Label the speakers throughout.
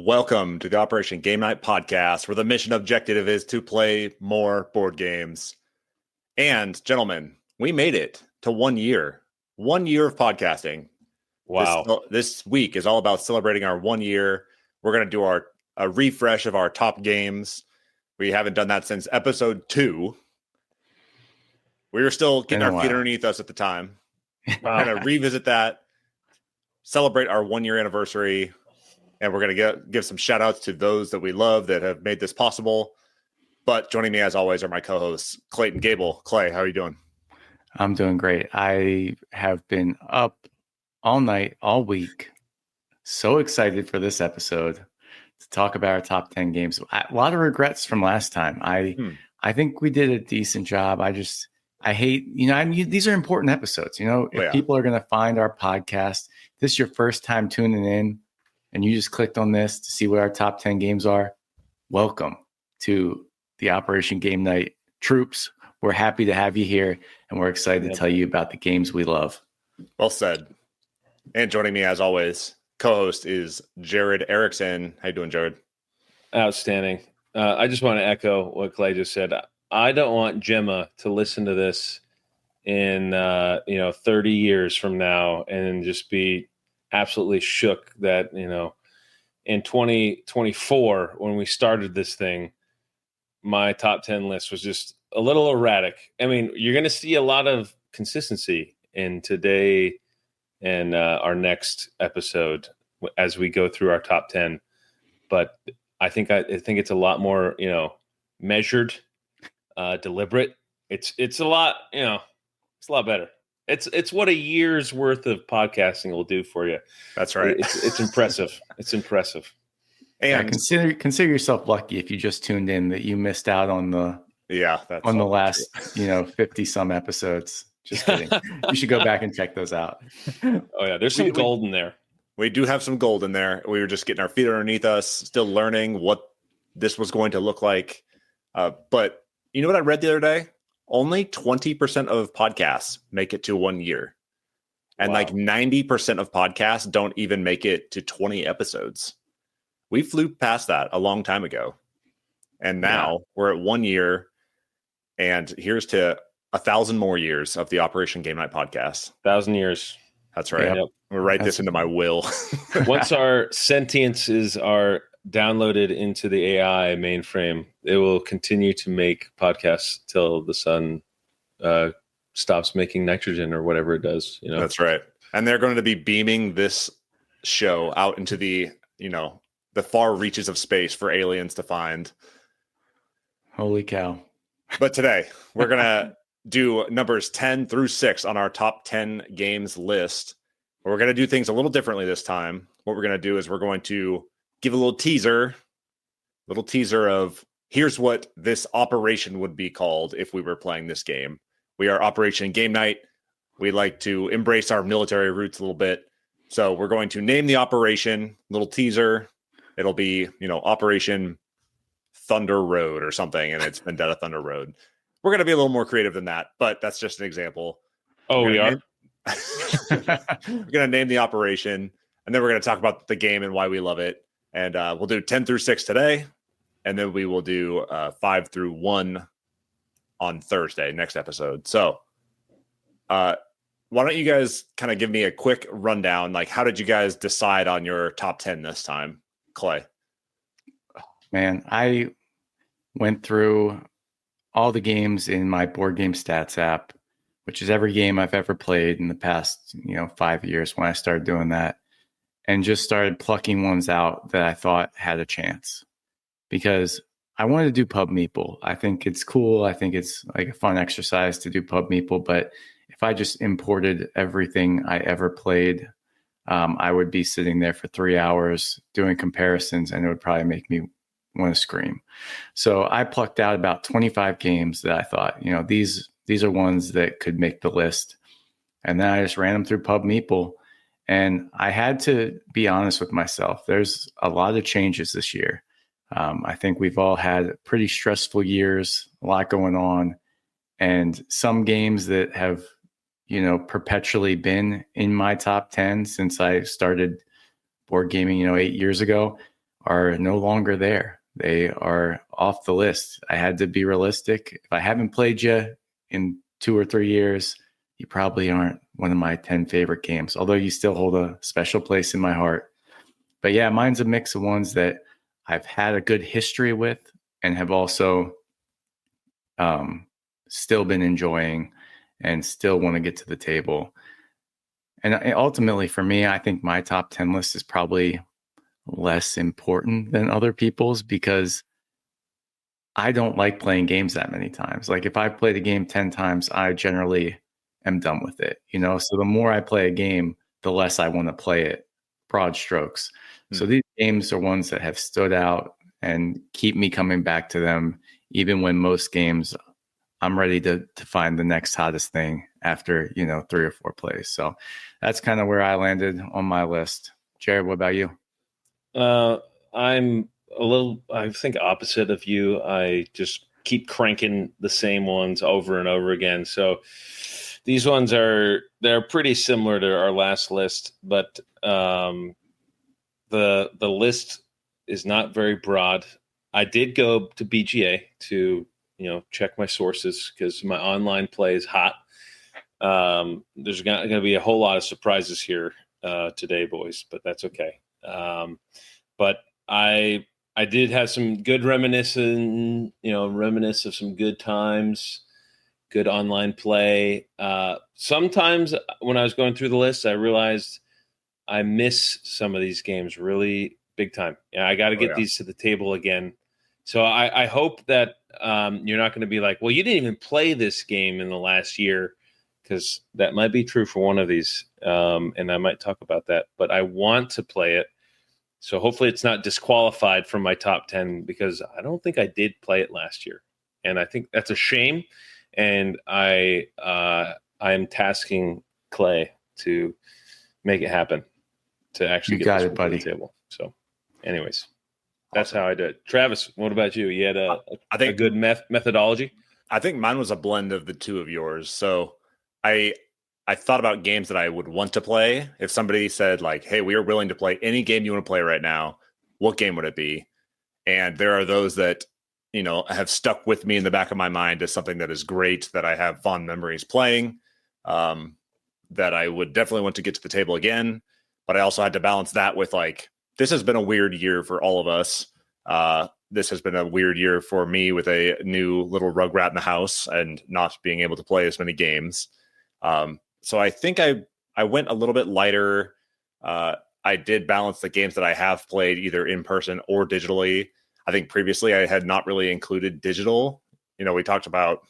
Speaker 1: Welcome to the Operation Game Night podcast, where the mission objective is to play more board games. And gentlemen, we made it to 1 year. 1 year of podcasting.
Speaker 2: Wow.
Speaker 1: This week is all about celebrating our 1 year. We're going to do a refresh of our top games. We haven't done that since episode 2. We were still getting our feet underneath us at the time.
Speaker 2: Wow.
Speaker 1: We're going to revisit that, celebrate our 1 year anniversary, and we're going to give some shout outs to those that we love that have made this possible. But joining me, as always, are my co-hosts, Clayton Gable. Clay, how are you doing?
Speaker 3: I'm doing great. I have been up all night, all week. So excited for this episode to talk about our top 10 games. A lot of regrets from last time. I think we did a decent job. I hate, these are important episodes. If people are going to find our podcast, this is your first time tuning in and you just clicked on this to see what our top 10 games are, welcome to the Operation Game Night troops. We're happy to have you here, and we're excited to tell you about the games we love.
Speaker 1: Well said. And joining me, as always, co-host is Jared Erickson. How you doing, Jared?
Speaker 2: Outstanding. I just want to echo what Clay just said. I don't want Gemma to listen to this in 30 years from now and just be absolutely shook that in 2024 when we started this thing, my top 10 list was just a little erratic. I mean, you're going to see a lot of consistency in today and our next episode as we go through our top 10. But I think it's a lot more, measured, deliberate. It's a lot, it's a lot better. It's what a year's worth of podcasting will do for you.
Speaker 1: That's right.
Speaker 2: It's impressive. It's impressive.
Speaker 1: And
Speaker 3: consider yourself lucky if you just tuned in that you missed out on the last 50 some episodes. Just kidding. You should go back and check those out.
Speaker 2: Oh yeah, there's some gold in there.
Speaker 1: We do have some gold in there. We were just getting our feet underneath us, still learning what this was going to look like. But you know what I read the other day? Only 20% of podcasts make it to 1 year. And
Speaker 2: Wow.
Speaker 1: like 90% of podcasts don't even make it to 20 episodes. We flew past that a long time ago. And now we're at 1 year. And here's to 1,000 more years of the Operation Game Night podcast.
Speaker 2: 1,000 years.
Speaker 1: That's right.
Speaker 2: Yep.
Speaker 1: We'll write this into my will.
Speaker 2: Once our sentiences are downloaded into the AI mainframe, it will continue to make podcasts till the sun stops making nitrogen or whatever it does.
Speaker 1: That's right. And they're going to be beaming this show out into the far reaches of space for aliens to find.
Speaker 3: Holy cow.
Speaker 1: But today we're going to do numbers 10 through 6 on our top 10 games list. We're going to do things a little differently this time. What we're going to do is we're going to give a little teaser of here's what this operation would be called if we were playing this game. We are Operation Game Night. We like to embrace our military roots a little bit. So we're going to name the operation, little teaser. It'll be, Operation Thunder Road or something, and it's Vendetta Thunder Road. We're going to be a little more creative than that, but that's just an example.
Speaker 2: Oh, we are?
Speaker 1: We're going to name the operation, and then we're going to talk about the game and why we love it. And we'll do 10 through 6 today, and then we will do 5 through 1 on Thursday, next episode. So why don't you guys kind of give me a quick rundown? Like, how did you guys decide on your top 10 this time? Clay?
Speaker 3: Man, I went through all the games in my board game stats app, which is every game I've ever played in the past, 5 years when I started doing that, and just started plucking ones out that I thought had a chance because I wanted to do Pub Meeple. I think it's cool. I think it's like a fun exercise to do Pub Meeple, but if I just imported everything I ever played, I would be sitting there for 3 hours doing comparisons, and it would probably make me want to scream. So I plucked out about 25 games that I thought, these are ones that could make the list. And then I just ran them through Pub Meeple. And I had to be honest with myself. There's a lot of changes this year. I think we've all had pretty stressful years, a lot going on, and some games that have, perpetually been in my top 10 since I started board gaming, 8 years ago, are no longer there. They are off the list. I had to be realistic. If I haven't played you in 2 or 3 years, you probably aren't one of my 10 favorite games, although you still hold a special place in my heart. But yeah, mine's a mix of ones that I've had a good history with and have also still been enjoying and still want to get to the table. And ultimately for me, I think my top 10 list is probably less important than other people's because I don't like playing games that many times. Like if I played a game 10 times, I generally am done with it, you know? So the more I play a game, the less I want to play it, broad strokes. So these games are ones that have stood out and keep me coming back to them, even when most games I'm ready to find the next hottest thing after, 3 or 4 plays. So that's kind of where I landed on my list. Jared, what about you?
Speaker 2: I'm a little, I think, opposite of you. I just keep cranking the same ones over and over again. So these ones they're pretty similar to our last list, but the list is not very broad. I did go to BGA to check my sources because my online play is hot. There's going to be a whole lot of surprises here today, boys, but that's okay. But I did have some good reminisce of some good times, good online play. Sometimes when I was going through the list, I realized I miss some of these games really big time. Yeah, I got to get these to the table again. So I hope that you're not going to be like, well, you didn't even play this game in the last year, because that might be true for one of these, and I might talk about that. But I want to play it. So hopefully it's not disqualified from my top 10 because I don't think I did play it last year. And I think that's a shame. And I am tasking Clay to make it happen, to actually get this to the table. So anyways, that's how I did it. Travis, what about you? You had a good methodology?
Speaker 1: I think mine was a blend of the two of yours. So I thought about games that I would want to play. If somebody said like, hey, we are willing to play any game you want to play right now, what game would it be? And there are those that, have stuck with me in the back of my mind as something that is great, that I have fond memories playing, that I would definitely want to get to the table again. But I also had to balance that with like, this has been a weird year for all of us. This has been a weird year for me with a new little rugrat in the house and not being able to play as many games. So I think I went a little bit lighter. I did balance the games that I have played either in person or digitally. I think previously I had not really included digital. We talked about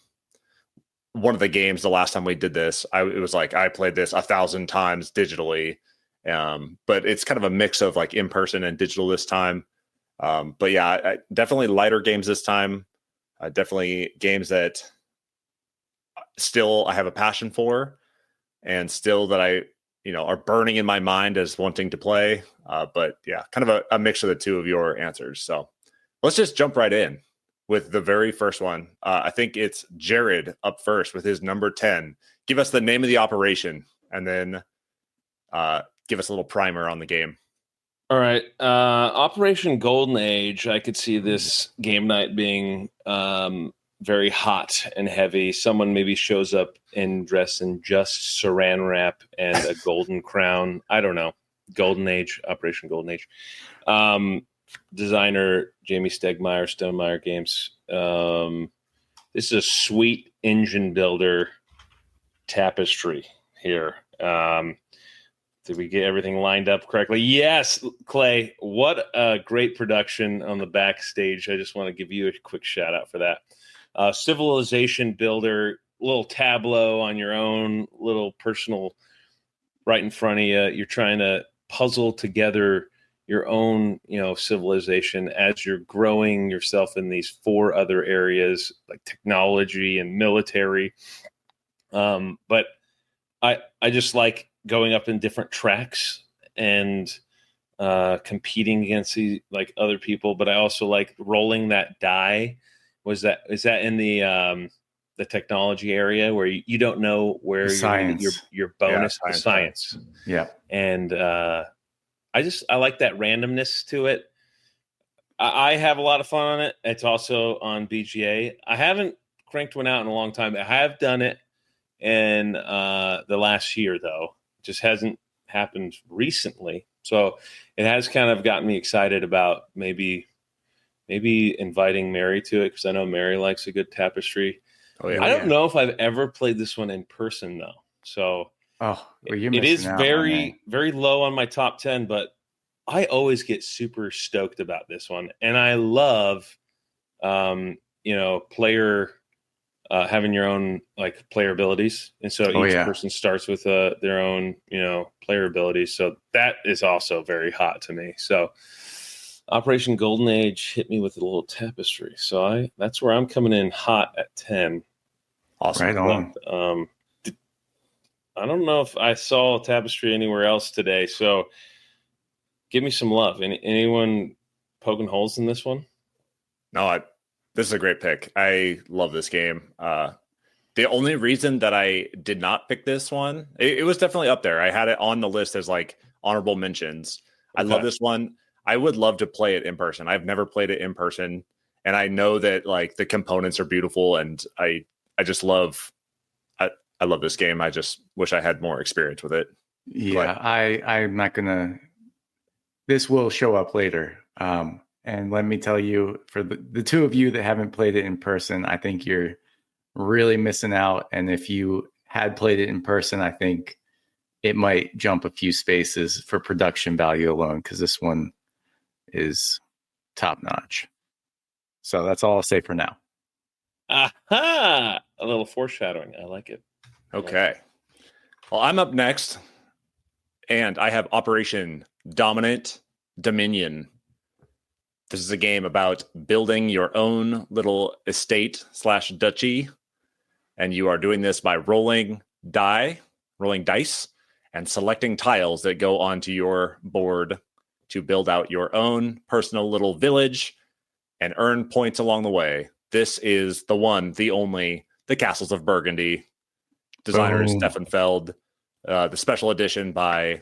Speaker 1: one of the games the last time we did this. It was like I played this 1,000 times digitally, but it's kind of a mix of like in person and digital this time. But yeah, definitely lighter games this time. Definitely games that still I have a passion for, and still that I, are burning in my mind as wanting to play. But yeah, kind of a mix of the two of your answers. So let's just jump right in with the very first one. I think it's Jared up first with his number 10. Give us the name of the operation and then give us a little primer on the game.
Speaker 2: All right. Operation Golden Age. I could see this game night being very hot and heavy. Someone maybe shows up and dressed in just saran wrap and a golden crown. I don't know. Golden Age, Operation Golden Age. Designer Jamie Stegmaier, Stonemaier Games. This is a sweet engine builder tapestry here. Did we get everything lined up correctly? Yes, Clay. What a great production on the backstage. I just want to give you a quick shout out for that. Civilization builder, little tableau on your own, little personal right in front of you. You're trying to puzzle together your own, civilization as you're growing yourself in these 4 other areas like technology and military. But I just like going up in different tracks and competing against other people. But I also like rolling that die. Is that in the technology area where you don't know where your bonus science.
Speaker 3: Yeah.
Speaker 2: And I like that randomness to it. I have a lot of fun on it. It's also on BGA. I haven't cranked one out in a long time. I have done it in the last year, though. It just hasn't happened recently. So it has kind of gotten me excited about maybe inviting Mary to it, because I know Mary likes a good tapestry.
Speaker 1: Oh yeah.
Speaker 2: I don't know if I've ever played this one in person, though. So
Speaker 3: Oh, well, you're
Speaker 2: it is
Speaker 3: missing out, my man.
Speaker 2: very, very low on my top 10, but I always get super stoked about this one. And I love, player having your own like player abilities. And so each person starts with their own, player abilities. So that is also very hot to me. So Operation Golden Age hit me with a little tapestry. So that's where I'm coming in hot at 10.
Speaker 1: Awesome.
Speaker 3: Right on.
Speaker 2: But, I don't know if I saw tapestry anywhere else today. So give me some love. Anyone poking holes in this one?
Speaker 1: No, this is a great pick. I love this game. The only reason that I did not pick this one, it was definitely up there. I had it on the list as like honorable mentions. Okay. I love this one. I would love to play it in person. I've never played it in person, and I know that like the components are beautiful, and I just love. I love this game. I just wish I had more experience with it.
Speaker 3: Yeah, I'm not gonna. This will show up later. And let me tell you, for the two of you that haven't played it in person, I think you're really missing out. And if you had played it in person, I think it might jump a few spaces for production value alone, because this one is top notch. So that's all I'll say for now.
Speaker 2: Aha! A little foreshadowing. I like it.
Speaker 1: Okay. Well, I'm up next, and I have Operation Dominant Dominion. This is a game about building your own little estate / duchy, and you are doing this by rolling dice, and selecting tiles that go onto your board to build out your own personal little village and earn points along the way. This is the one, the only, the Castles of Burgundy. Designer is Stefan Feld. The special edition by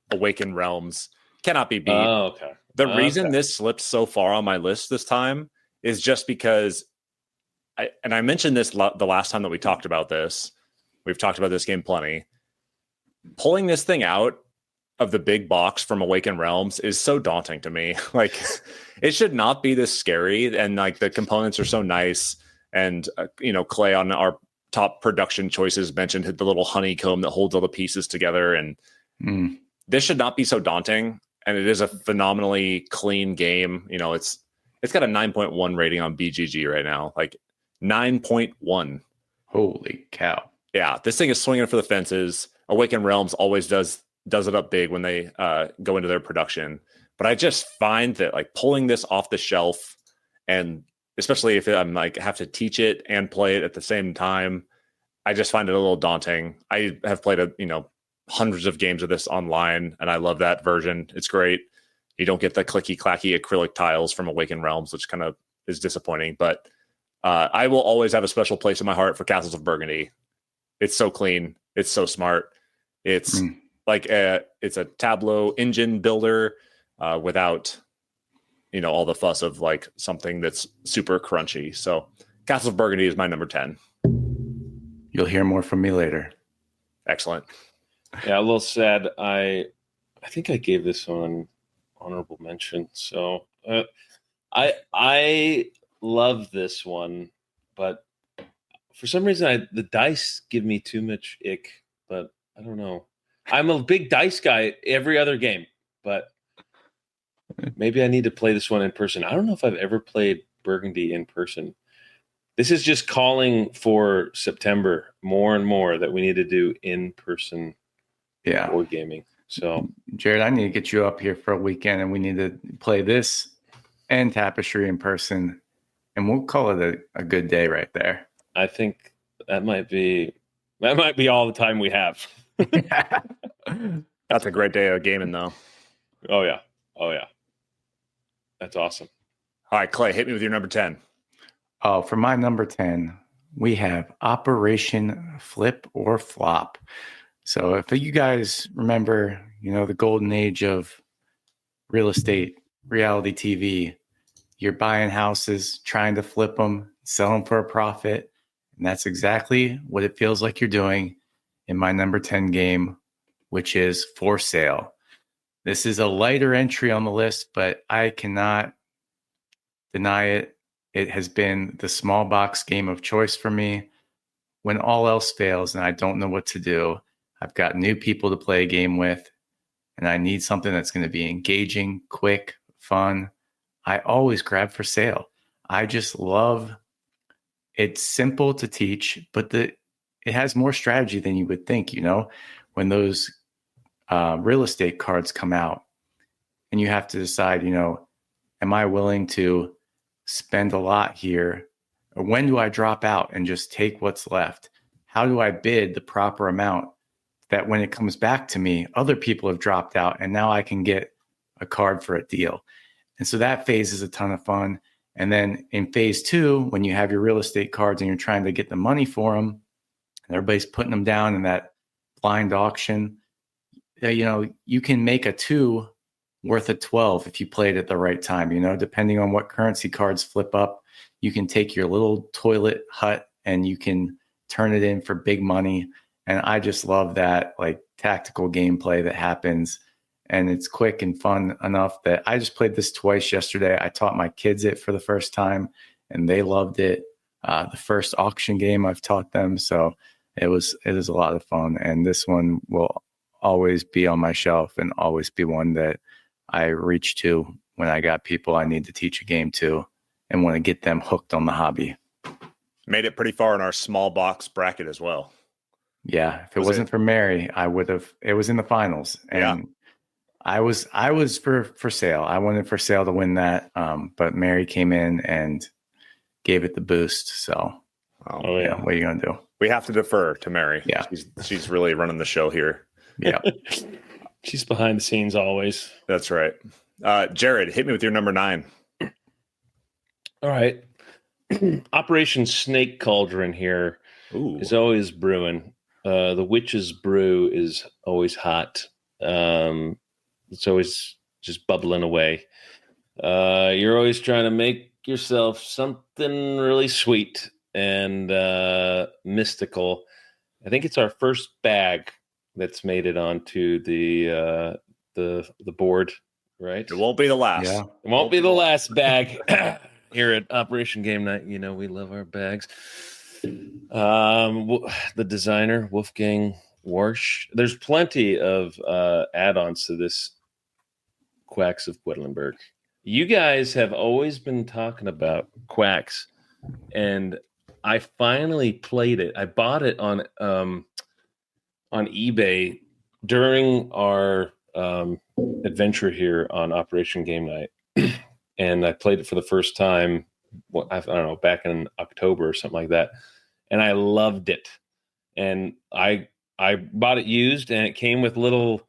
Speaker 1: Awaken Realms cannot be beat.
Speaker 2: Oh, okay.
Speaker 1: The reason this slipped so far on my list this time is just because I mentioned this the last time that we talked about this. We've talked about this game plenty. Pulling this thing out of the big box from Awaken Realms is so daunting to me. Like, it should not be this scary, and like the components are so nice. And Clay on our top production choices mentioned the little honeycomb that holds all the pieces together, and this should not be so daunting. And it is a phenomenally clean game. It's got a 9.1 rating on BGG right now, like 9.1.
Speaker 3: Holy cow!
Speaker 1: Yeah, this thing is swinging for the fences. Awaken Realms always does it up big when they go into their production. But I just find that like pulling this off the shelf, and especially if I'm like have to teach it and play it at the same time, I just find it a little daunting. I have played hundreds of games of this online, and I love that version. It's great. You don't get the clicky clacky acrylic tiles from Awaken Realms, which kind of is disappointing. But I will always have a special place in my heart for Castles of Burgundy. It's so clean. It's so smart. It's it's a Tableau engine builder without all the fuss of like something that's super crunchy. So Castles of Burgundy is my number 10.
Speaker 3: You'll hear more from me later.
Speaker 1: Excellent.
Speaker 2: Yeah, a little sad. I think I gave this one honorable mention. So I love this one, but for some reason the dice give me too much ick. But I don't know. I'm a big dice guy every other game, but maybe I need to play this one in person. I don't know if I've ever played Burgundy in person. This is just calling for September more and more that we need to do in-person board gaming. So,
Speaker 3: Jared, I need to get you up here for a weekend, and we need to play this and Tapestry in person, and we'll call it a good day right there.
Speaker 2: I think that might be all the time we have.
Speaker 1: That's a great day of gaming, though.
Speaker 2: Oh yeah. That's awesome.
Speaker 1: All right, Clay, hit me with your number 10.
Speaker 3: Oh, for my number 10, we have Operation Flip or Flop. So if you guys remember, the golden age of real estate, reality TV, you're buying houses, trying to flip them, sell them for a profit. And that's exactly what it feels like you're doing in my number 10 game, which is For Sale. This is a lighter entry on the list, but I cannot deny it. It has been the small box game of choice for me. When all else fails and I don't know what to do, I've got new people to play a game with, and I need something that's going to be engaging, quick, fun. I always grab For Sale. I just love it's simple to teach, but it has more strategy than you would think, when those real estate cards come out and you have to decide, am I willing to spend a lot here? Or when do I drop out and just take what's left? How do I bid the proper amount that when it comes back to me, other people have dropped out and now I can get a card for a deal? And so that phase is a ton of fun. And then in phase 2, when you have your real estate cards and you're trying to get the money for them, and everybody's putting them down in that blind auction, you can make a 2 worth of 12 if you play it at the right time. Depending on what currency cards flip up, you can take your little toilet hut and you can turn it in for big money. And I just love that like tactical gameplay that happens. And it's quick and fun enough that I just played this twice yesterday. I taught my kids it for the first time and they loved it. The first auction game I've taught them. So it is a lot of fun. And this one will always be on my shelf and always be one that I reach to when I got people I need to teach a game to and want to get them hooked on the hobby.
Speaker 1: Made it pretty far in our small box bracket as well.
Speaker 3: Yeah. If it wasn't for Mary, I would have, it was in the finals. And yeah. I was for Sale. I wanted For Sale to win that. But Mary came in and gave it the boost. So what are you going to do?
Speaker 1: We have to defer to Mary.
Speaker 3: Yeah.
Speaker 1: She's really running the show here.
Speaker 3: Yeah.
Speaker 2: She's behind the scenes always.
Speaker 1: That's right. Jared, hit me with your number 9.
Speaker 2: All right. Operation Snake Cauldron here is always brewing. The Witch's Brew is always hot. It's always just bubbling away. You're always trying to make yourself something really sweet and mystical. I think it's our first bag that's made it onto the board, right?
Speaker 1: It won't be the last.
Speaker 3: Yeah.
Speaker 2: It won't be the last bag here at Operation Game Night. We love our bags. The designer, Wolfgang Warsch. There's plenty of add-ons to this Quacks of Quedlinburg. You guys have always been talking about Quacks, and I finally played it. I bought it on eBay during our adventure here on Operation Game Night, and I played it for the first time. I don't know, back in October or something like that, and I loved it. And I bought it used, and it came with little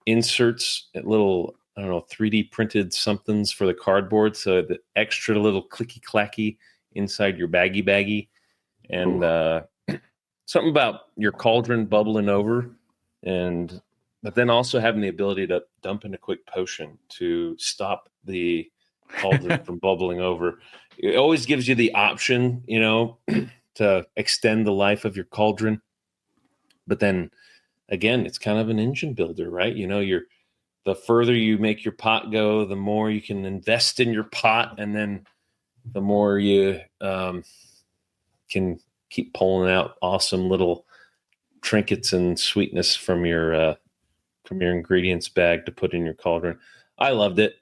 Speaker 2: inserts, little 3D printed somethings for the cardboard, so the extra little clicky clacky inside your baggy, and something about your cauldron bubbling over, but then also having the ability to dump in a quick potion to stop the cauldron from bubbling over. It always gives you the option, to extend the life of your cauldron. But then again, it's kind of an engine builder, right? The further you make your pot go, the more you can invest in your pot, and then the more you can keep pulling out awesome little trinkets and sweetness from your ingredients bag to put in your cauldron. I loved it.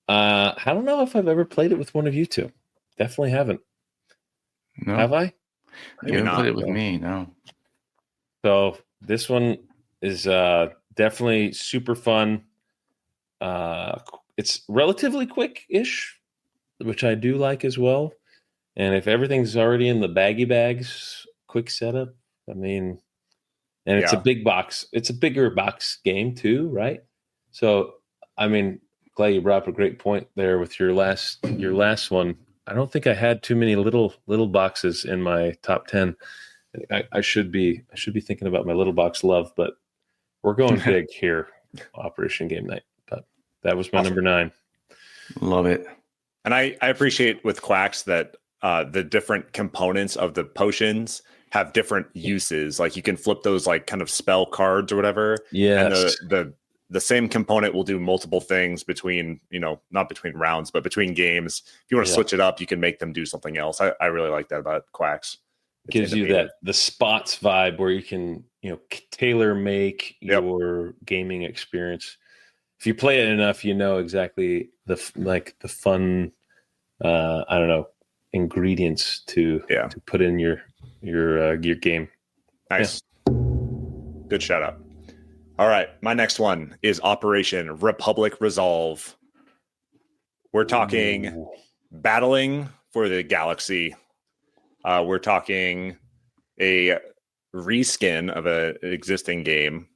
Speaker 2: I don't know if I've ever played it with one of you two. Definitely haven't.
Speaker 3: No.
Speaker 2: Have I?
Speaker 3: You haven't played it with me, no.
Speaker 2: So this one is definitely super fun. It's relatively quick-ish, which I do like as well. And if everything's already in the baggy bags, quick setup, and it's a big box. It's a bigger box game too, right? So, Clay, you brought up a great point there with your last one. I don't think I had too many little boxes in my top 10. I should be thinking about my little box love, but we're going big here, Operation Game Night. But that was my number 9.
Speaker 3: Love it.
Speaker 1: And I appreciate with Quacks that the different components of the potions have different uses. Like you can flip those like kind of spell cards or whatever. And
Speaker 2: Yes.
Speaker 1: the same component will do multiple things between, not between rounds, but between games. If you want to switch it up, you can make them do something else. I really like that about Quacks. It's
Speaker 2: gives you
Speaker 1: innovative.
Speaker 2: the spots vibe where you can, tailor make your gaming experience. If you play it enough, exactly the fun, I don't know, ingredients to put in your game.
Speaker 1: Nice. Good shout out. All right. My next one is Operation Republic Resolve. We're talking battling for the galaxy. We're talking a reskin of an existing game.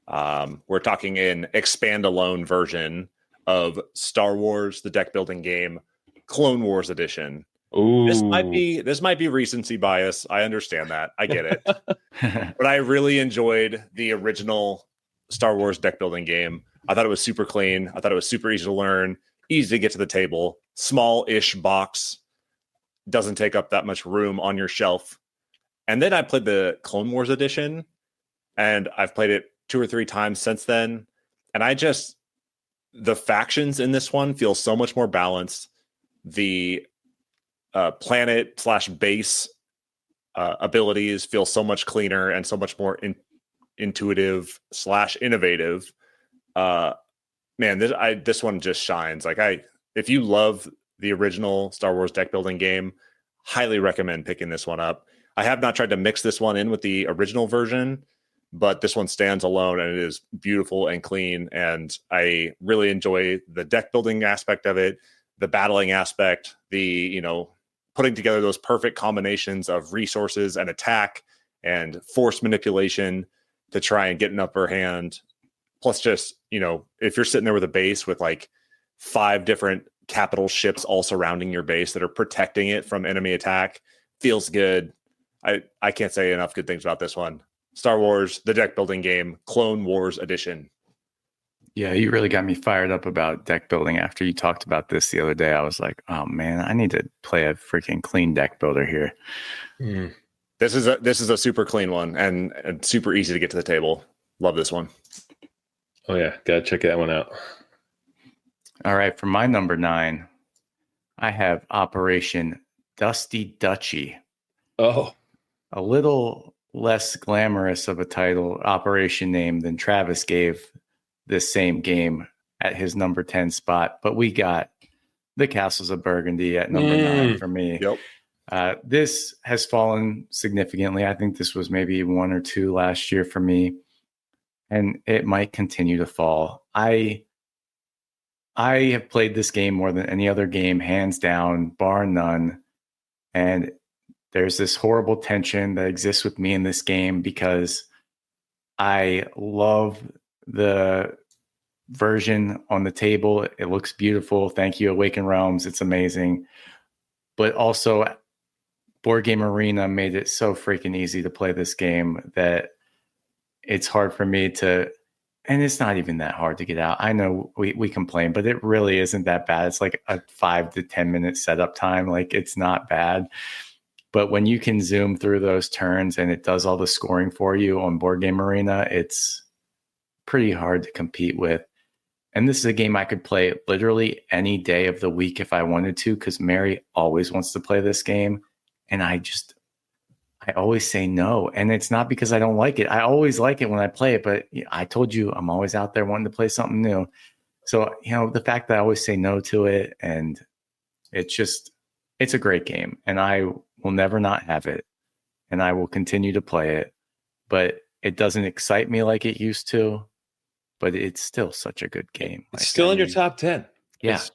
Speaker 1: We're talking an expand-alone version of Star Wars, the deck building game, Clone Wars Edition.
Speaker 2: Ooh.
Speaker 1: This might be recency bias. I understand that. I get it. But I really enjoyed the original Star Wars deck building game. I thought it was super clean. I thought it was super easy to learn, easy to get to the table, small-ish box, doesn't take up that much room on your shelf. And then I played the Clone Wars Edition, and I've played it 2 or 3 times since then. And the factions in this one feel so much more balanced. The planet/base abilities feel so much cleaner and so much more intuitive/innovative. Man, this one just shines. If you love the original Star Wars deck building game, highly recommend picking this one up. I have not tried to mix this one in with the original version, but this one stands alone and it is beautiful and clean. And I really enjoy the deck building aspect of it, the battling aspect, the, putting together those perfect combinations of resources and attack and force manipulation to try and get an upper hand. Plus just, if you're sitting there with a base with like 5 different capital ships all surrounding your base that are protecting it from enemy attack, feels good. I can't say enough good things about this one. Star Wars, the deck building game, Clone Wars Edition.
Speaker 3: Yeah, you really got me fired up about deck building after you talked about this the other day. I was like, oh man, I need to play a freaking clean deck builder here.
Speaker 2: Mm.
Speaker 1: This is a super clean one and super easy to get to the table. Love this one.
Speaker 2: Oh yeah, gotta check that one out.
Speaker 3: All right, for my number 9, I have Operation Dusty Duchy.
Speaker 2: Oh,
Speaker 3: a little less glamorous of a title, operation name than Travis gave this same game at his number 10 spot. But we got the Castles of Burgundy at number 9 for me.
Speaker 1: Yep.
Speaker 3: This has fallen significantly. I think this was maybe 1 or 2 last year for me, and it might continue to fall. I have played this game more than any other game, hands down, bar none. And there's this horrible tension that exists with me in this game because I love the version on the table. It looks beautiful. Thank you, Awaken Realms. It's amazing. But also, Board Game Arena made it so freaking easy to play this game that it's hard for me to, and it's not even that hard to get out. I know we complain, but it really isn't that bad. It's like a 5 to 10 minute setup time. Like, it's not bad. But when you can zoom through those turns and it does all the scoring for you on Board Game Arena, it's pretty hard to compete with. And this is a game I could play literally any day of the week if I wanted to, because Mary always wants to play this game. And I always say no. And it's not because I don't like it. I always like it when I play it, but I told you I'm always out there wanting to play something new. So, the fact that I always say no to it, and it's a great game, and I will never not have it, and I will continue to play it, but it doesn't excite me like it used to, but it's still such a good game.
Speaker 2: It's still in your top 10.
Speaker 3: Yeah.
Speaker 2: It's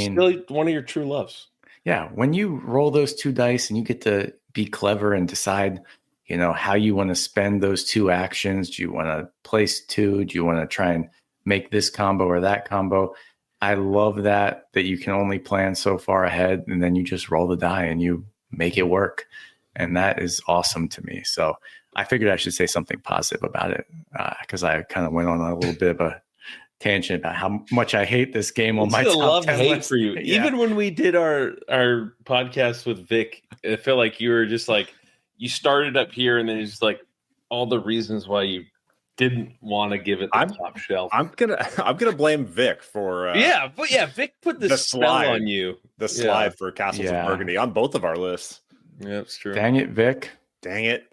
Speaker 2: still one of your true loves.
Speaker 3: Yeah. When you roll those 2 dice and you get to be clever and decide, how you want to spend those 2 actions. Do you want to place 2? Do you want to try and make this combo or that combo? I love that you can only plan so far ahead, and then you just roll the die and you make it work. And that is awesome to me. So I figured I should say something positive about it because I kind of went on a little bit of a tangent about how much I hate this game on
Speaker 2: It's
Speaker 3: my
Speaker 2: the
Speaker 3: top
Speaker 2: love
Speaker 3: 10
Speaker 2: hate
Speaker 3: list.
Speaker 2: for you.
Speaker 3: Yeah.
Speaker 2: Even when we did our podcast with Vic, I feel like you were just like you started up here, and then it's just like all the reasons why you didn't want to give it the top shelf.
Speaker 1: I'm gonna blame Vic for
Speaker 2: Vic put this
Speaker 1: the
Speaker 2: spell
Speaker 1: slide.
Speaker 2: on you.
Speaker 1: The slide for Castles of Burgundy on both of our lists.
Speaker 2: Yeah, that's true.
Speaker 3: Dang it, Vic.
Speaker 1: Dang it.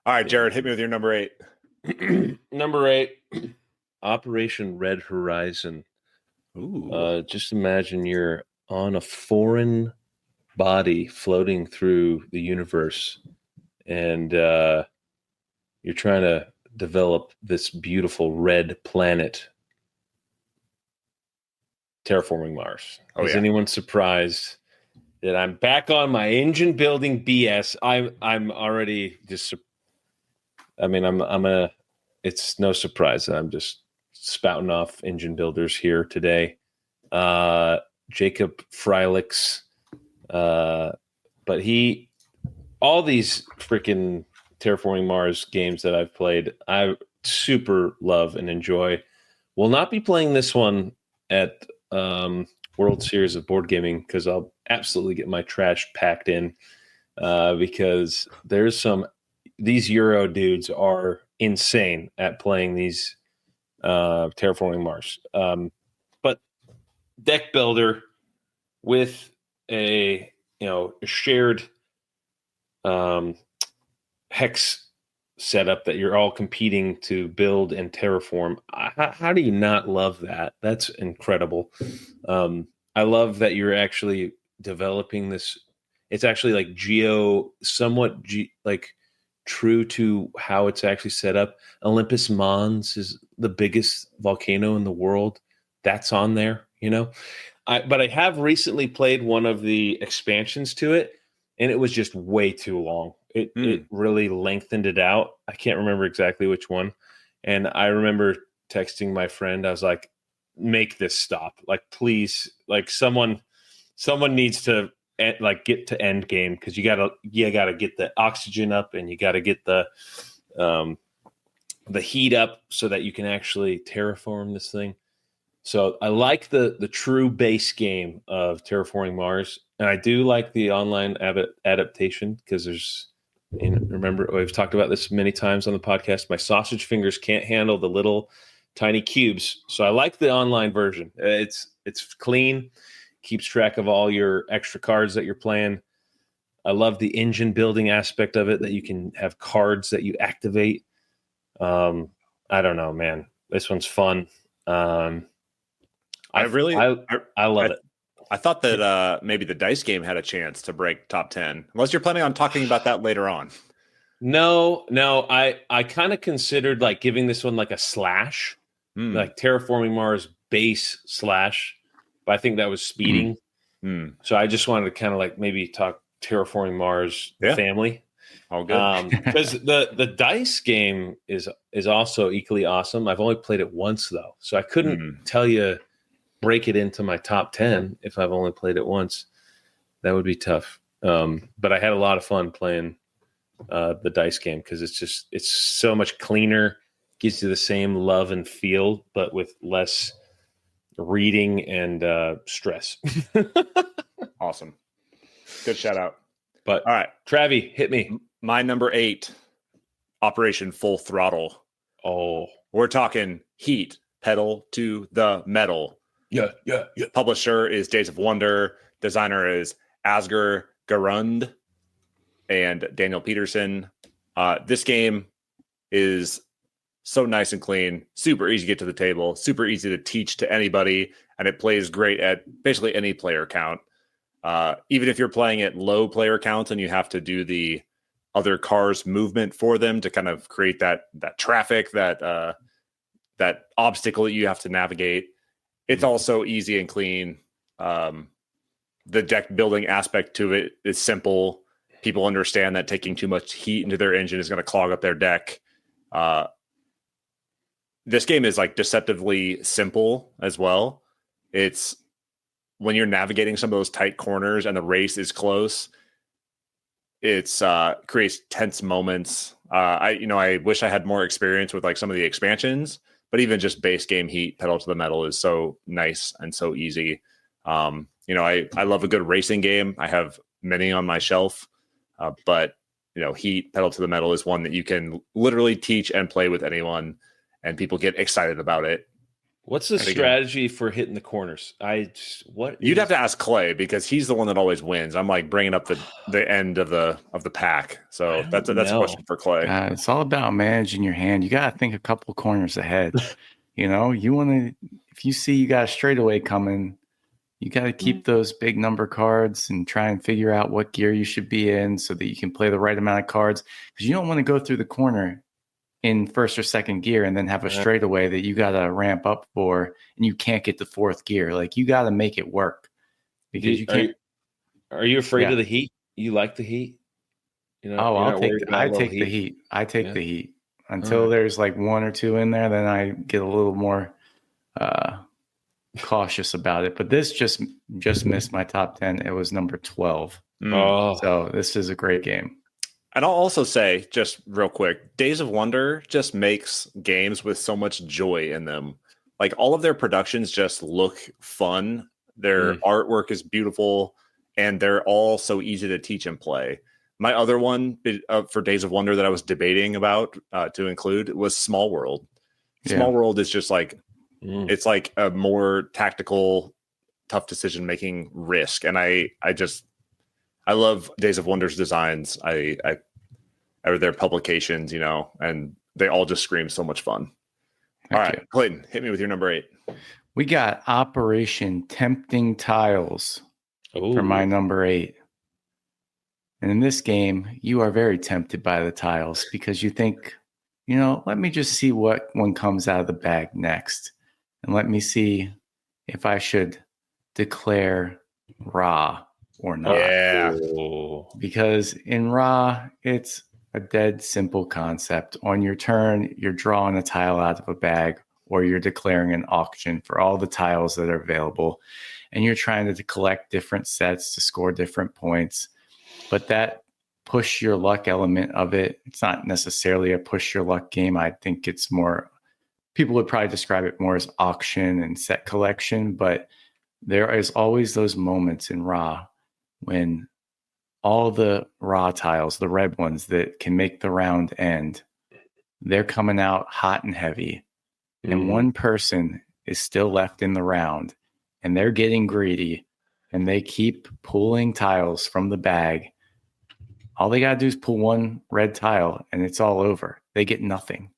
Speaker 1: All right, Jared, hit me with your number 8.
Speaker 2: Number 8, Operation Red Horizon.
Speaker 1: Ooh.
Speaker 2: Just imagine you're on a foreign body floating through the universe, and you're trying to develop this beautiful red planet, terraforming Mars. Is anyone surprised that I'm back on my engine building BS? I'm already just. I mean, it's no surprise that I'm just spouting off engine builders here today. Jacob Freilich, but all these freaking Terraforming Mars games that I've played, I super love and enjoy. Will not be playing this one at World Series of Board Gaming because I'll absolutely get my trash packed in because these Euro dudes are insane at playing these Terraforming Mars. But deck builder with a shared hex setup that you're all competing to build and terraform. How do you not love that? That's incredible. I love that you're actually developing this. It's actually like like true to how it's actually set up. Olympus Mons is the biggest volcano in the world. That's on there, but I have recently played one of the expansions to it, and it was just way too long. It really lengthened it out. I can't remember exactly which one. And I remember texting my friend. I was like, make this stop. Like, please, like someone needs to get to end game because you gotta get the oxygen up and you gotta get the heat up so that you can actually terraform this thing. So I like the true base game of Terraforming Mars, and I do like the online adaptation because remember we've talked about this many times on the podcast. My sausage fingers can't handle the little tiny cubes, so I like the online version. It's clean, keeps track of all your extra cards that you're playing. I love the engine building aspect of it, that you can have cards that you activate. I don't know, man. This one's fun. I love it.
Speaker 1: I thought that maybe the dice game had a chance to break top 10, unless you're planning on talking about that later on.
Speaker 2: No, I kind of considered like giving this one like a slash, like Terraforming Mars base slash, but I think that was speeding. So I just wanted to kind of like maybe talk Terraforming Mars family.
Speaker 1: All good.
Speaker 2: Because the dice game is also equally awesome. I've only played it once though, so I couldn't tell you break it into my top 10 if I've only played it once. That would be tough. But I had a lot of fun playing the dice game because it's so much cleaner, gives you the same love and feel, but with less reading and stress.
Speaker 1: Awesome. Good shout out.
Speaker 2: But
Speaker 1: all right,
Speaker 2: Travi, hit me.
Speaker 1: My number 8, Operation Full Throttle.
Speaker 2: Oh,
Speaker 1: we're talking heat, pedal to the metal.
Speaker 2: Yeah.
Speaker 1: Publisher is Days of Wonder. Designer is Asger Garund and Daniel Peterson. This game is so nice and clean, super easy to get to the table, super easy to teach to anybody, and it plays great at basically any player count. Even if you're playing at low player count and you have to do the other cars movement for them to kind of create that traffic, that obstacle that you have to navigate. It's also easy and clean. The deck building aspect to it is simple. People understand that taking too much heat into their engine is going to clog up their deck. This game is like deceptively simple as well. It's when you're navigating some of those tight corners and the race is close, it's creates tense moments. I wish I had more experience with like some of the expansions, but even just base game Heat, Pedal to the Metal is so nice and so easy. I love a good racing game. I have many on my shelf, but Heat, Pedal to the Metal is one that you can literally teach and play with anyone, and people get excited about it.
Speaker 2: What's the strategy for hitting the corners? You'd
Speaker 1: have to ask Clay, because he's the one that always wins. I'm like bringing up the end of the pack, so that's a question for Clay.
Speaker 3: It's all about managing your hand. You got to think a couple corners ahead. You want to, if you see you got a straightaway coming, you got to keep those big number cards and try and figure out what gear you should be in so that you can play the right amount of cards, because you don't want to go through the corner in first or second gear and then have a straightaway that you got to ramp up for and you can't get to fourth gear. Like, you got to make it work, because you can't.
Speaker 2: Are you afraid of the heat? You like the heat?
Speaker 3: I take the heat. I take the heat until there's like one or two in there. Then I get a little more cautious about it. But this just missed my top 10. It was number 12. So this is a great game.
Speaker 1: And I'll also say, just real quick, Days of Wonder just makes games with so much joy in them. Like, all of their productions just look fun. Their artwork is beautiful, and they're all so easy to teach and play. My other one for Days of Wonder that I was debating about to include was Small World. Small World is just like, it's like a more tactical, tough decision-making Risk. And I love Days of Wonder's designs. Or their publications, and they all just scream so much fun. All right, Clayton, hit me with your number 8.
Speaker 3: We got Operation Tempting Tiles for my number 8. And in this game, you are very tempted by the tiles, because you think, let me just see what one comes out of the bag next. And let me see if I should declare Ra or not.
Speaker 1: Yeah.
Speaker 3: Because in Ra, it's a dead simple concept. On your turn, you're drawing a tile out of a bag, or you're declaring an auction for all the tiles that are available. And you're trying to collect different sets to score different points. But that push your luck element of it, it's not necessarily a push your luck game. I think it's more, people would probably describe it more as auction and set collection. But there is always those moments in Ra when all the Ra tiles, the red ones that can make the round end, they're coming out hot and heavy. And one person is still left in the round, and they're getting greedy, and they keep pulling tiles from the bag. All they got to do is pull one red tile, and it's all over. They get nothing.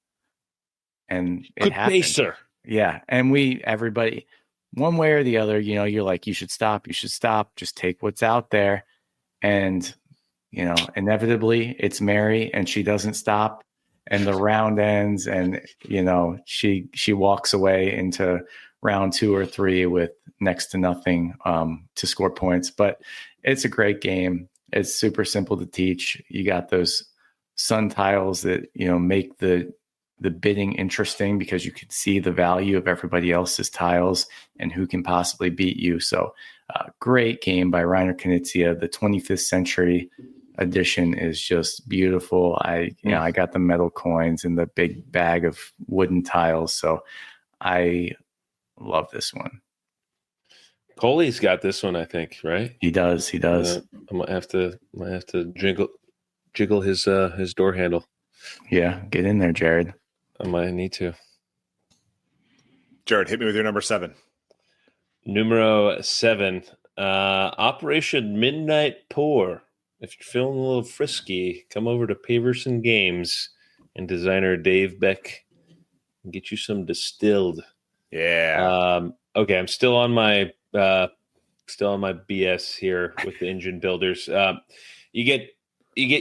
Speaker 3: And it happens. Yeah. And everybody, one way or the other, you're like, you should stop, just take what's out there. And, inevitably it's Mary, and she doesn't stop, and the round ends, and, she walks away into round 2 or 3 with next to nothing to score points. But it's a great game. It's super simple to teach. You got those sun tiles that, make the bidding interesting, because you can see the value of everybody else's tiles and who can possibly beat you. So great game by Reiner Knizia. The 25th Century edition is just beautiful. I got the metal coins and the big bag of wooden tiles. So I love this one.
Speaker 2: Coley's got this one, I think, right?
Speaker 3: He does.
Speaker 2: I might have to jiggle his door handle.
Speaker 3: Yeah, get in there, Jared.
Speaker 2: I might need to.
Speaker 1: Jared, hit me with your number 7.
Speaker 2: Numero 7, Operation Midnight Pour. If you're feeling a little frisky, come over to Paverson Games and designer Dave Beck and get you some distilled.
Speaker 1: Yeah.
Speaker 2: Okay, I'm still on my BS here with the engine builders. You get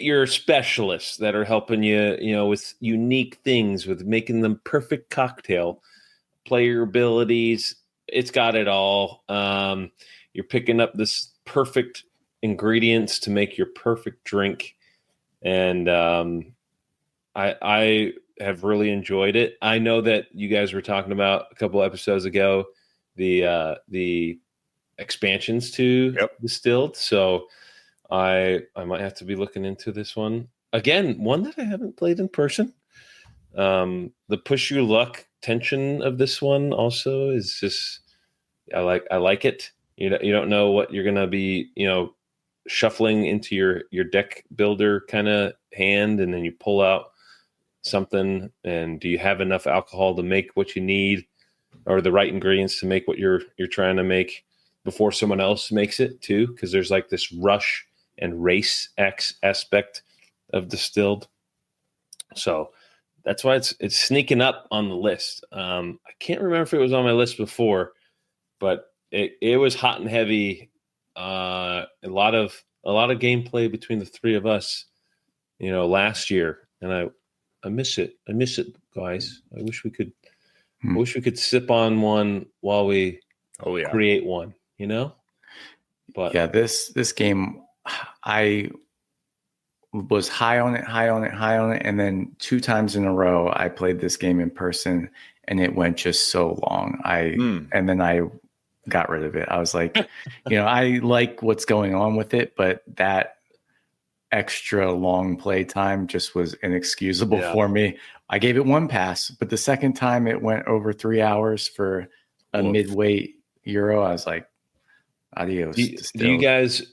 Speaker 2: your specialists that are helping you, with unique things, with making them perfect cocktail, player abilities. It's got it all. You're picking up this perfect ingredients to make your perfect drink. And I have really enjoyed it. I know that you guys were talking about a couple episodes ago, the expansions to Distilled. So I might have to be looking into this one again. One that I haven't played in person. The push your luck tension of this one also is just I like it. You don't know what you're gonna be, shuffling into your deck builder kind of hand, and then you pull out something, and do you have enough alcohol to make what you need, or the right ingredients to make what you're trying to make before someone else makes it too? Because there's like this rush and race X aspect of distilled. So that's why it's sneaking up on the list. I can't remember if it was on my list before, but it was hot and heavy. A lot of gameplay between the three of us, last year, and I miss it. I miss it, guys. I wish we could. I wish we could sip on one while we create one. But
Speaker 3: yeah, this game, I was high on it, and then 2 times in a row I played this game in person, and it went just so long. And then I got rid of it. I was like, I like what's going on with it, but that extra long play time just was inexcusable for me. I gave it 1 pass, but the second time it went over 3 hours for a midweight Euro. I was like, adios.
Speaker 2: Do you guys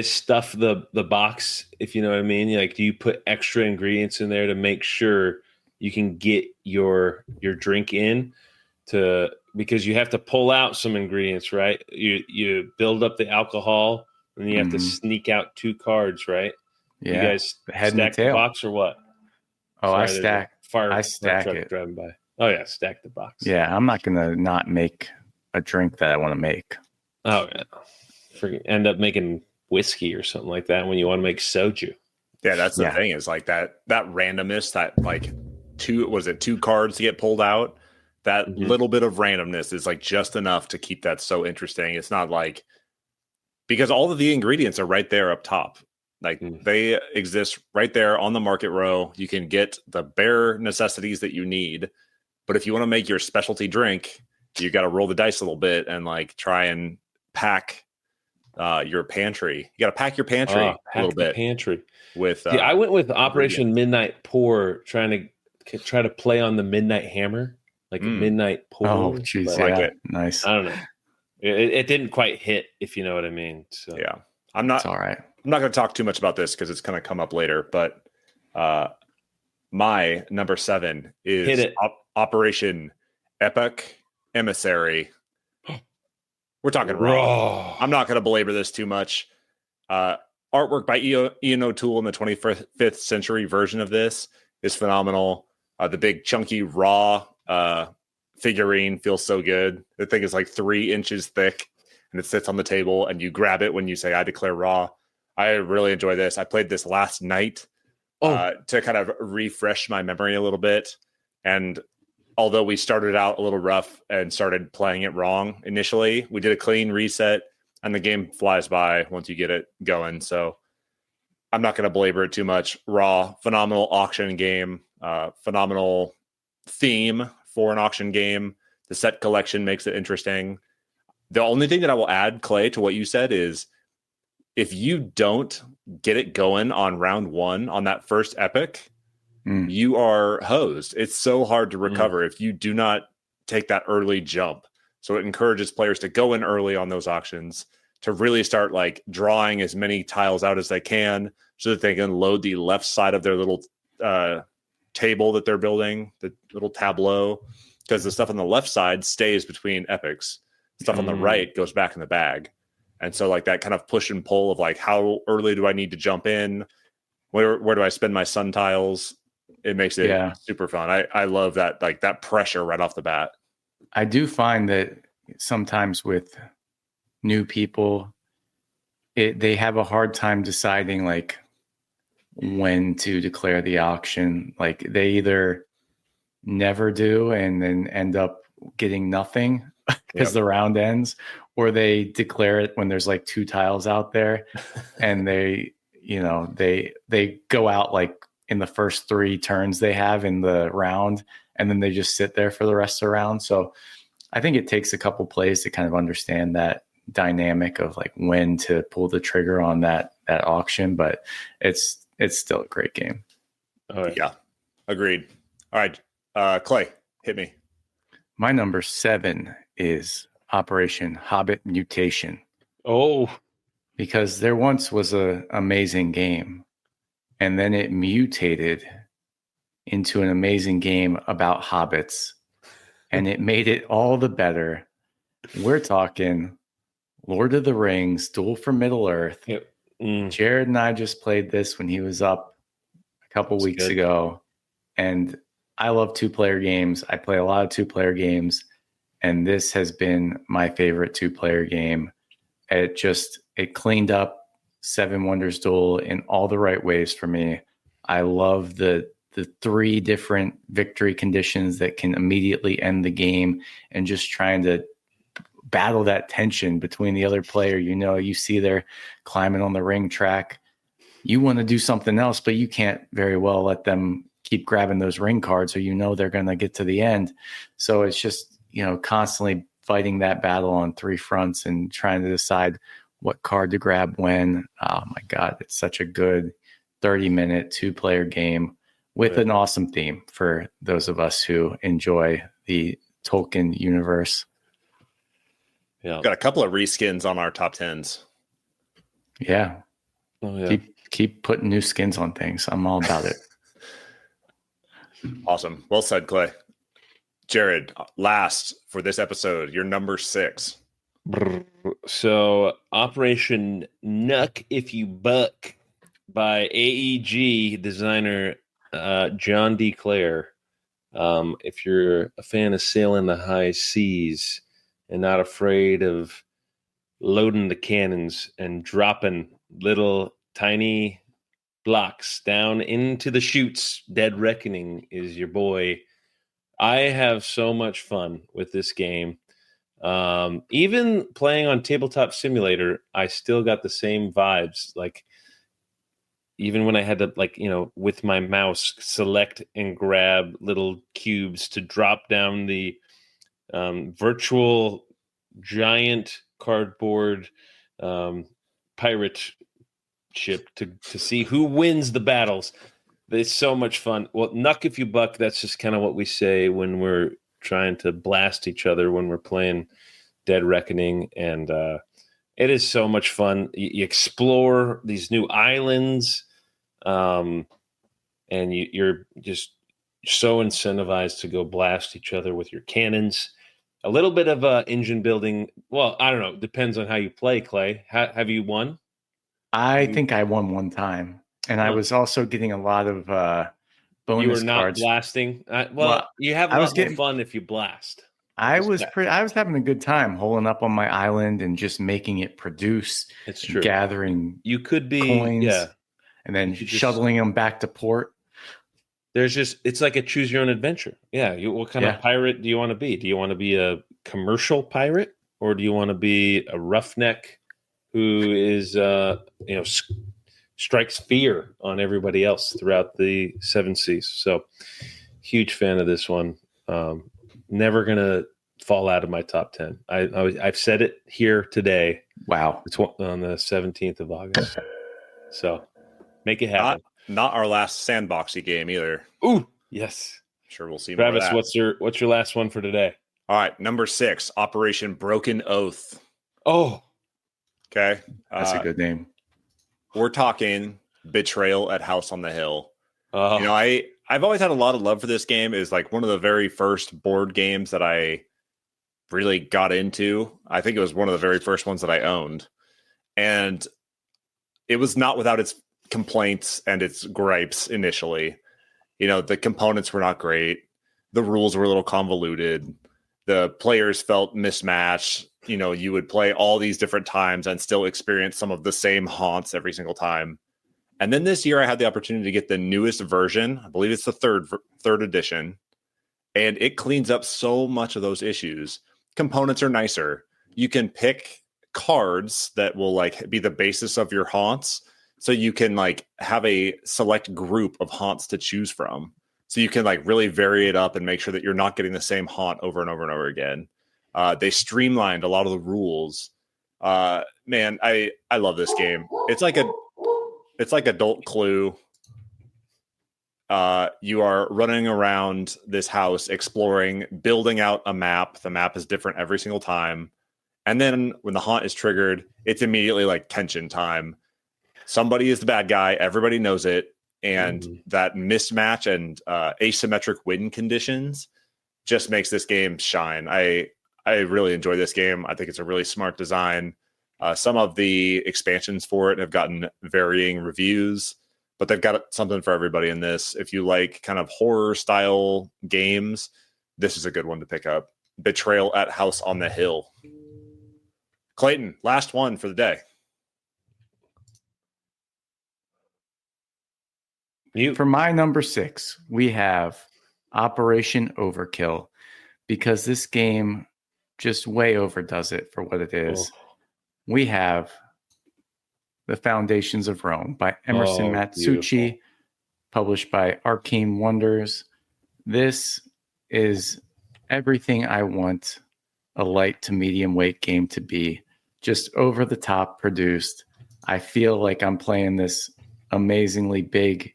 Speaker 2: stuff the box, if you know what I mean? Like, do you put extra ingredients in there to make sure you can get your drink in because you have to pull out some ingredients, right? You build up the alcohol, and you have to sneak out 2 cards, right?
Speaker 3: Yeah.
Speaker 2: You guys stack the box or what?
Speaker 3: Oh, I stack
Speaker 2: truck
Speaker 3: it.
Speaker 2: driving by. Oh yeah, stack the box.
Speaker 3: Yeah, I'm not gonna not make a drink that I want to make.
Speaker 2: Oh yeah, end up making whiskey or something like that when you want to make soju.
Speaker 1: Yeah, that's the thing is like that randomness, that like 2 cards to get pulled out. That little bit of randomness is like just enough to keep that so interesting. It's not like, because all of the ingredients are right there up top. Like they exist right there on the market row. You can get the bare necessities that you need. But if you want to make your specialty drink, you got to roll the dice a little bit and like try and pack your pantry. You got to pack your pantry a little bit.
Speaker 2: Pantry
Speaker 1: with.
Speaker 2: I went with Operation Midnight Pour, trying to play on the Midnight Hammer, like Midnight Pour.
Speaker 3: Oh, geez,
Speaker 1: like it.
Speaker 3: Nice.
Speaker 2: I don't know. It didn't quite hit, if you know what I mean. So
Speaker 1: yeah,
Speaker 3: it's all right.
Speaker 1: I'm not going to talk too much about this because it's going to come up later. But my number 7 is Operation Epic Emissary. We're talking raw. I'm not going to belabor this too much. Artwork by Ian O'Toole in the 25th century version of this is phenomenal. The big chunky raw figurine feels so good. The thing is like 3 inches thick, and it sits on the table, and you grab it when you say, I declare raw. I really enjoy this. I played this last night to kind of refresh my memory a little bit. And although we started out a little rough and started playing it wrong initially, we did a clean reset, and the game flies by once you get it going. So I'm not going to belabor it too much. Raw, phenomenal auction game, phenomenal theme for an auction game. The set collection makes it interesting. The only thing that I will add, Clay, to what you said is, if you don't get it going on round 1 on that first epic, you are hosed. It's so hard to recover if you do not take that early jump. So it encourages players to go in early on those auctions, to really start like drawing as many tiles out as they can so that they can load the left side of their little table that they're building, the little tableau, because the stuff on the left side stays between epics. Stuff on the right goes back in the bag. And so like that kind of push and pull of like, how early do I need to jump in? Where do I spend my sun tiles? It makes it super fun. I love that, like that pressure right off the bat.
Speaker 3: I do find that sometimes with new people, they have a hard time deciding like when to declare the auction. Like they either never do and then end up getting nothing because the round ends, or they declare it when there's like 2 tiles out there and they go out like in the first 3 turns they have in the round, and then they just sit there for the rest of the round. So I think it takes a couple plays to kind of understand that dynamic of like when to pull the trigger on that auction, but it's still a great game.
Speaker 1: Yeah, agreed. All right, Clay, hit me.
Speaker 3: My number 7 is Operation Hobbit Mutation,
Speaker 2: Oh,
Speaker 3: because there once was a amazing game, and then it mutated into an amazing game about hobbits, and it made it all the better. We're talking Lord of the Rings, Duel for Middle Earth.
Speaker 2: yep.
Speaker 3: Jared and I just played this when he was up a couple weeks ago, and I love 2-player games. I play a lot of 2-player games, and this has been my favorite 2-player game. It cleaned up Seven Wonders Duel in all the right ways for me. I love the 3 different victory conditions that can immediately end the game, and just trying to battle that tension between the other player. You see they're climbing on the ring track. You want to do something else, but you can't very well let them keep grabbing those ring cards, or they're going to get to the end. So it's just, constantly fighting that battle on 3 fronts and trying to decide what card to grab when. Oh my God, it's such a good 30-minute 2-player game with an awesome theme for those of us who enjoy the Tolkien universe.
Speaker 2: Yeah.
Speaker 1: Got a couple of reskins on our top 10s.
Speaker 3: Yeah.
Speaker 2: Oh, yeah.
Speaker 3: Keep putting new skins on things. I'm all about it.
Speaker 1: Awesome. Well said, Clay. Jared, last for this episode, your number 6.
Speaker 2: So, Operation Nuck If You Buck by AEG designer John D. Clare. If you're a fan of sailing the high seas and not afraid of loading the cannons and dropping little tiny blocks down into the chutes, Dead Reckoning is your boy. I have so much fun with this game. Even playing on Tabletop Simulator, I still got the same vibes. Like, even when I had to, with my mouse, select and grab little cubes to drop down the virtual giant cardboard pirate ship to see who wins the battles. It's so much fun. Well, Nuck If You Buck, that's just kind of what we say when we're trying to blast each other when we're playing Dead Reckoning. And it is so much fun. You explore these new islands, and you're just so incentivized to go blast each other with your cannons. A little bit of engine building. Well, I don't know. Depends on how you play, Clay. Have you won?
Speaker 3: I think I won one time, and I was also getting a lot of bonus
Speaker 2: You were not
Speaker 3: cards.
Speaker 2: blasting. You have a lot more fun if you blast.
Speaker 3: I was having a good time holding up on my island and just making it produce.
Speaker 2: It's true.
Speaker 3: Gathering
Speaker 2: you could be
Speaker 3: coins, and then shuttling them back to port.
Speaker 2: It's like a choose your own adventure. Yeah. What kind of pirate do you want to be? Do you want to be a commercial pirate, or do you want to be a roughneck who is, strikes fear on everybody else throughout the 7 seas? So, huge fan of this one. Never gonna fall out of my top 10. I've said it here today.
Speaker 3: Wow.
Speaker 2: It's on the 17th of August. So make it happen.
Speaker 1: Not our last sandboxy game either.
Speaker 2: Ooh, yes.
Speaker 1: Sure, we'll see.
Speaker 2: Travis,
Speaker 1: more of that.
Speaker 2: what's your last one for today?
Speaker 1: All right, number 6, Operation Broken Oath.
Speaker 2: Oh,
Speaker 1: okay,
Speaker 3: that's a good name.
Speaker 1: We're talking Betrayal at House on the Hill.
Speaker 2: Oh.
Speaker 1: I've always had a lot of love for this game. It's like one of the very first board games that I really got into. I think it was one of the very first ones that I owned, and it was not without its complaints and its gripes initially. The components were not great. The rules were a little convoluted. The players felt mismatched. You would play all these different times and still experience some of the same haunts every single time. And then this year I had the opportunity to get the newest version. I believe it's the third edition. And it cleans up so much of those issues. Components are nicer. You can pick cards that will be the basis of your haunts. So you can have a select group of haunts to choose from. So you can really vary it up and make sure that you're not getting the same haunt over and over and over again. They streamlined a lot of the rules. Man, I love this game. It's like adult Clue. you are running around this house, exploring, building out a map. The map is different every single time. And then when the haunt is triggered, it's immediately like tension time. Somebody is the bad guy. Everybody knows it. And that mismatch and asymmetric win conditions just makes this game shine. I really enjoy this game. I think it's a really smart design. Some of the expansions for it have gotten varying reviews, but they've got something for everybody in this. If you like kind of horror style games, this is a good one to pick up. Betrayal at House on the Hill. Clayton, last one for the day.
Speaker 3: For my number 6, we have Operation Overkill, because this game just way overdoes it for what it is. We have The Foundations of Rome by Emerson Matsuuchi,
Speaker 2: beautiful.
Speaker 3: published by Arcane Wonders. This is everything I want a light to medium weight game to be. Just over the top produced. I feel like I'm playing this amazingly big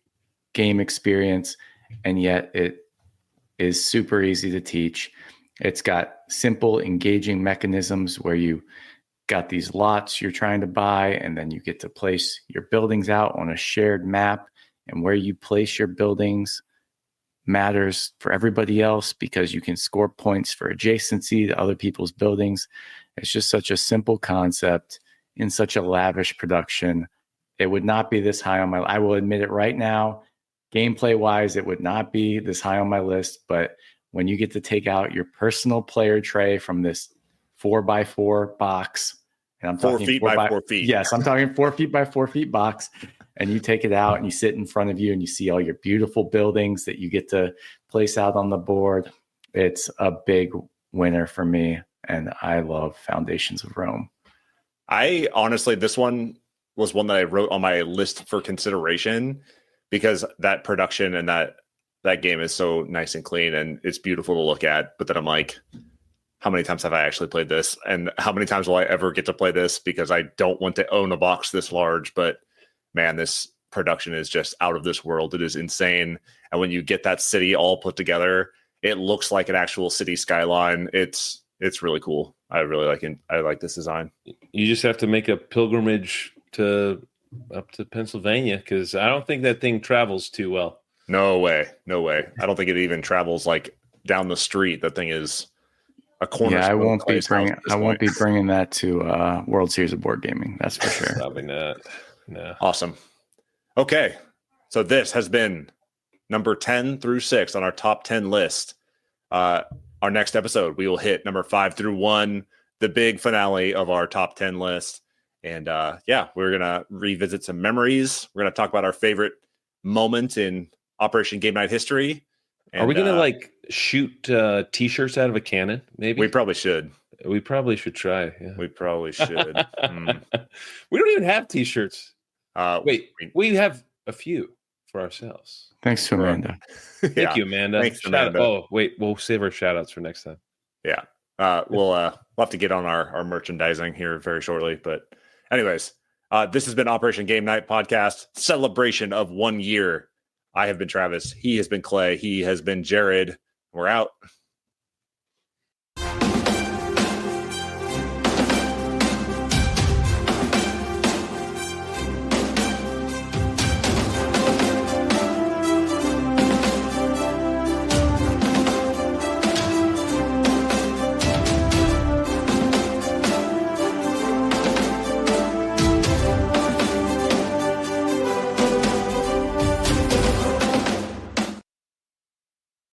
Speaker 3: game experience, and yet it is super easy to teach. It's got simple, engaging mechanisms where you got these lots you're trying to buy, and then you get to place your buildings out on a shared map, and where you place your buildings matters for everybody else because you can score points for adjacency to other people's buildings. It's just such a simple concept in such a lavish production. It would not be this high on my, I will admit it right now, gameplay wise, it would not be this high on my list, but when you get to take out your personal player tray from this 4x4 box, and I'm
Speaker 1: 4
Speaker 3: talking
Speaker 1: feet by 4 feet.
Speaker 3: Yes, I'm talking 4 feet by 4 feet box, and you take it out and you sit in front of you and you see all your beautiful buildings that you get to place out on the board. It's a big winner for me, and I love Foundations of Rome.
Speaker 1: I honestly, this one was one that I wrote on my list for consideration because that production and that game is so nice and clean and it's beautiful to look at. But then I'm like, how many times have I actually played this? And how many times will I ever get to play this? Because I don't want to own a box this large. But man, this production is just out of this world. It is insane. And when you get that city all put together, it looks like an actual city skyline. It's really cool. I really like it. I like this design.
Speaker 2: You just have to make a pilgrimage up to Pennsylvania because I don't think that thing travels too well.
Speaker 1: No way. I don't think it even travels like down the street. That thing is a corner.
Speaker 3: Yeah, I won't be bringing that to World Series of Board Gaming. That's for sure.
Speaker 2: Probably not. No.
Speaker 1: Awesome. Okay, so this has been number 10 through 6 on our top 10 list. Our next episode, we will hit number 5 through 1, the big finale of our top 10 list. And we're going to revisit some memories. We're going to talk about our favorite moment in Operation Game Night history. And,
Speaker 2: are we going to shoot T-shirts out of a cannon? Maybe
Speaker 1: we probably should.
Speaker 2: We probably should try. Yeah.
Speaker 1: We probably should.
Speaker 2: We don't even have T-shirts. Wait, we have a few for ourselves.
Speaker 3: Thanks to Amanda.
Speaker 2: Thank you, Amanda.
Speaker 1: Thanks, Amanda.
Speaker 2: Oh, wait, we'll save our shout outs for next time.
Speaker 1: Yeah. We'll have to get on our merchandising here very shortly. But anyways, this has been Operation Game Night podcast, celebration of 1 year. I have been Travis. He has been Clay. He has been Jared. We're out.